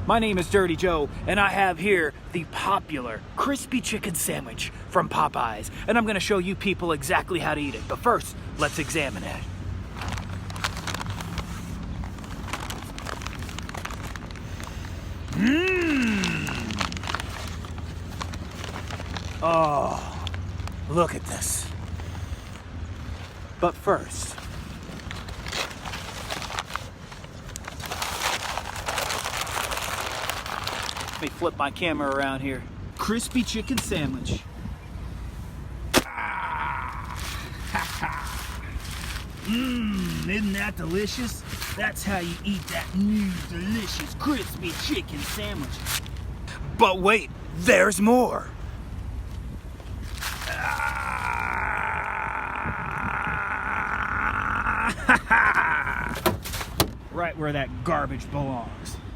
My name is Dirty Joe, and I have here the popular crispy chicken sandwich from Popeyes. And I'm gonna show you people exactly how to eat it. But first, let's examine it. Oh, look at this. But first, let me flip my camera around here. Crispy chicken sandwich. Isn't that delicious? That's how you eat that new delicious crispy chicken sandwich. But wait, there's more. Right where that garbage belongs.